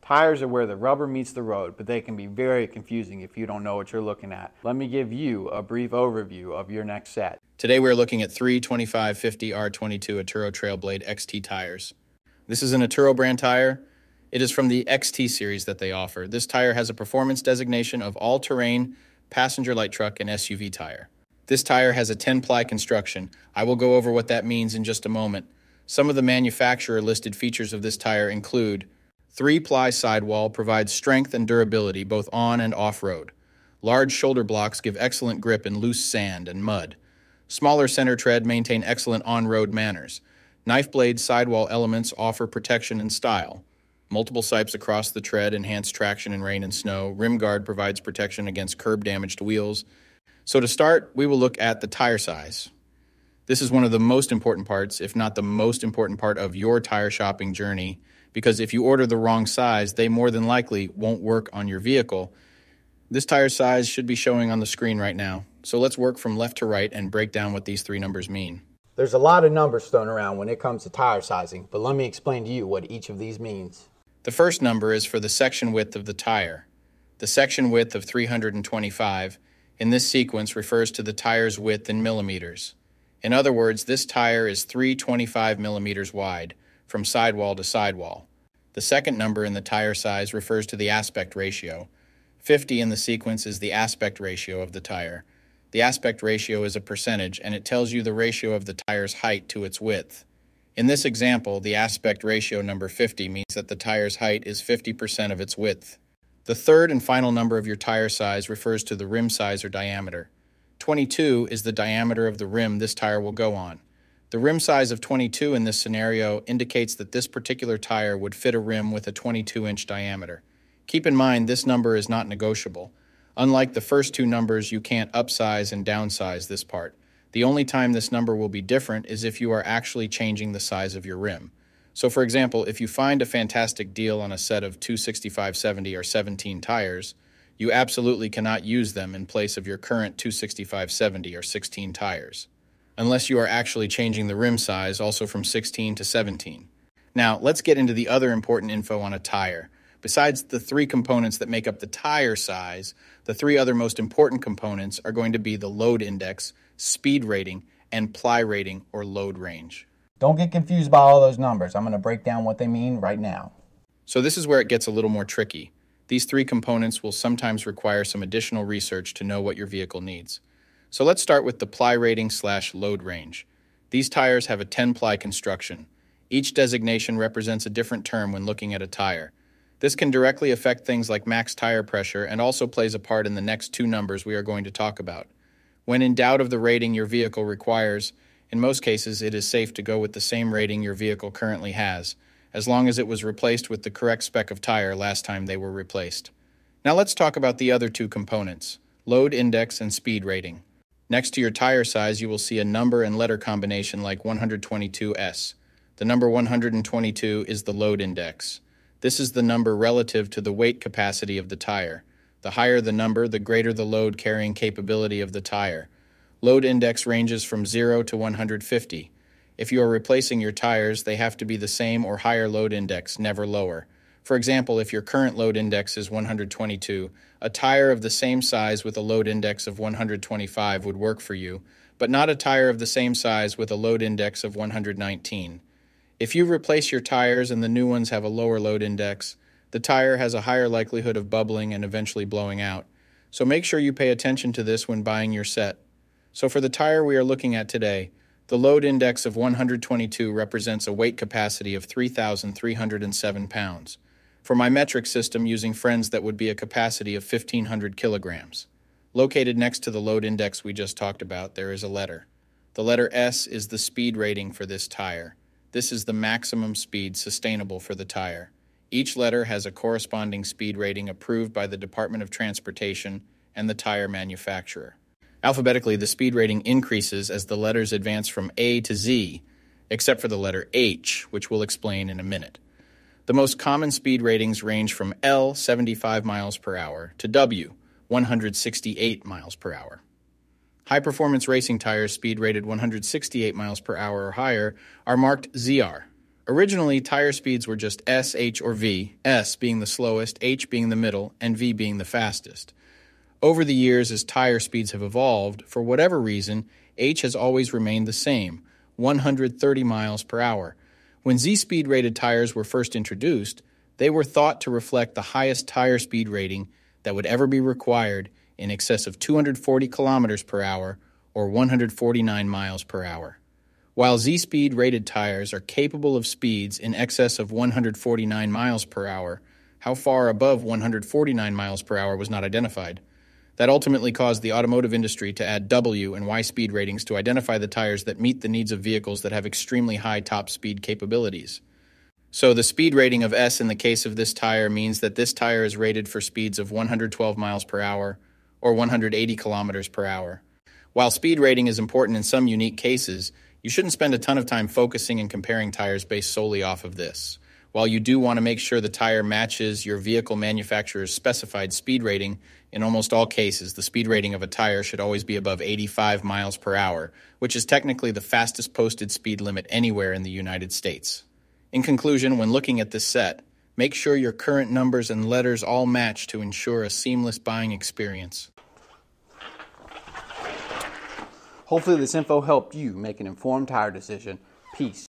Tires are where the rubber meets the road, but they can be very confusing if you don't know what you're looking at. Let me give you a brief overview of your next set. Today we're looking at three 2550 R22 Atturo Trailblade XT tires. This is an Atturo brand tire. It is from the XT series that they offer. This tire has a performance designation of all-terrain, passenger light truck, and SUV tire. This tire has a 10-ply construction. I will go over what that means in just a moment. Some of the manufacturer-listed features of this tire include 3-ply sidewall provides strength and durability both on and off-road. Large shoulder blocks give excellent grip in loose sand and mud. Smaller center tread maintain excellent on-road manners. Knife blade sidewall elements offer protection and style. Multiple sipes across the tread enhance traction in rain and snow. Rim guard provides protection against curb-damaged wheels. So to start, we will look at the tire size. This is one of the most important parts, if not the most important part of your tire shopping journey, because if you order the wrong size, they more than likely won't work on your vehicle. This tire size should be showing on the screen right now. So let's work from left to right and break down what these three numbers mean. There's a lot of numbers thrown around when it comes to tire sizing, but let me explain to you what each of these means. The first number is for the section width of the tire. The section width of 325 in this sequence refers to the tire's width in millimeters. In other words, this tire is 325 millimeters wide, from sidewall to sidewall. The second number in the tire size refers to the aspect ratio. 50 in the sequence is the aspect ratio of the tire. The aspect ratio is a percentage, and it tells you the ratio of the tire's height to its width. In this example, the aspect ratio number 50 means that the tire's height is 50% of its width. The third and final number of your tire size refers to the rim size or diameter. 22 is the diameter of the rim this tire will go on. The rim size of 22 in this scenario indicates that this particular tire would fit a rim with a 22-inch diameter. Keep in mind, this number is not negotiable. Unlike the first two numbers, you can't upsize and downsize this part. The only time this number will be different is if you are actually changing the size of your rim. So for example, if you find a fantastic deal on a set of 265/70 or 17 tires, you absolutely cannot use them in place of your current 265/70 or 16 tires, unless you are actually changing the rim size also from 16 to 17. Now, let's get into the other important info on a tire. Besides the three components that make up the tire size, the three other most important components are going to be the load index, speed rating, and ply rating or load range. Don't get confused by all those numbers. I'm going to break down what they mean right now. So this is where it gets a little more tricky. These three components will sometimes require some additional research to know what your vehicle needs. So let's start with the ply rating / load range. These tires have a 10-ply construction. Each designation represents a different term when looking at a tire. This can directly affect things like max tire pressure and also plays a part in the next two numbers we are going to talk about. When in doubt of the rating your vehicle requires, in most cases it is safe to go with the same rating your vehicle currently has, as long as it was replaced with the correct spec of tire last time they were replaced. Now let's talk about the other two components, load index and speed rating. Next to your tire size, you will see a number and letter combination like 122S. The number 122 is the load index. This is the number relative to the weight capacity of the tire. The higher the number, the greater the load carrying capability of the tire. Load index ranges from 0 to 150. If you are replacing your tires, they have to be the same or higher load index, never lower. For example, if your current load index is 122, a tire of the same size with a load index of 125 would work for you, but not a tire of the same size with a load index of 119. If you replace your tires and the new ones have a lower load index, the tire has a higher likelihood of bubbling and eventually blowing out. So make sure you pay attention to this when buying your set. So for the tire we are looking at today, the load index of 122 represents a weight capacity of 3,307 pounds. For my metric system using friends, that would be a capacity of 1,500 kilograms. Located next to the load index we just talked about, there is a letter. The letter S is the speed rating for this tire. This is the maximum speed sustainable for the tire. Each letter has a corresponding speed rating approved by the Department of Transportation and the tire manufacturer. Alphabetically, the speed rating increases as the letters advance from A to Z, except for the letter H, which we'll explain in a minute. The most common speed ratings range from L, 75 miles per hour, to W, 168 miles per hour. High-performance racing tires speed rated 168 miles per hour or higher are marked ZR. Originally, tire speeds were just S, H, or V, S being the slowest, H being the middle, and V being the fastest. Over the years, as tire speeds have evolved, for whatever reason, H has always remained the same, 130 miles per hour. When Z-speed rated tires were first introduced, they were thought to reflect the highest tire speed rating that would ever be required, in excess of 240 kilometers per hour or 149 miles per hour. While Z-speed rated tires are capable of speeds in excess of 149 miles per hour, how far above 149 miles per hour was not identified. That ultimately caused the automotive industry to add W and Y speed ratings to identify the tires that meet the needs of vehicles that have extremely high top speed capabilities. So the speed rating of S in the case of this tire means that this tire is rated for speeds of 112 miles per hour or 180 kilometers per hour. While speed rating is important in some unique cases, you shouldn't spend a ton of time focusing and comparing tires based solely off of this. While you do want to make sure the tire matches your vehicle manufacturer's specified speed rating, in almost all cases, the speed rating of a tire should always be above 85 miles per hour, which is technically the fastest posted speed limit anywhere in the United States. In conclusion, when looking at this set, make sure your current numbers and letters all match to ensure a seamless buying experience. Hopefully this info helped you make an informed tire decision. Peace.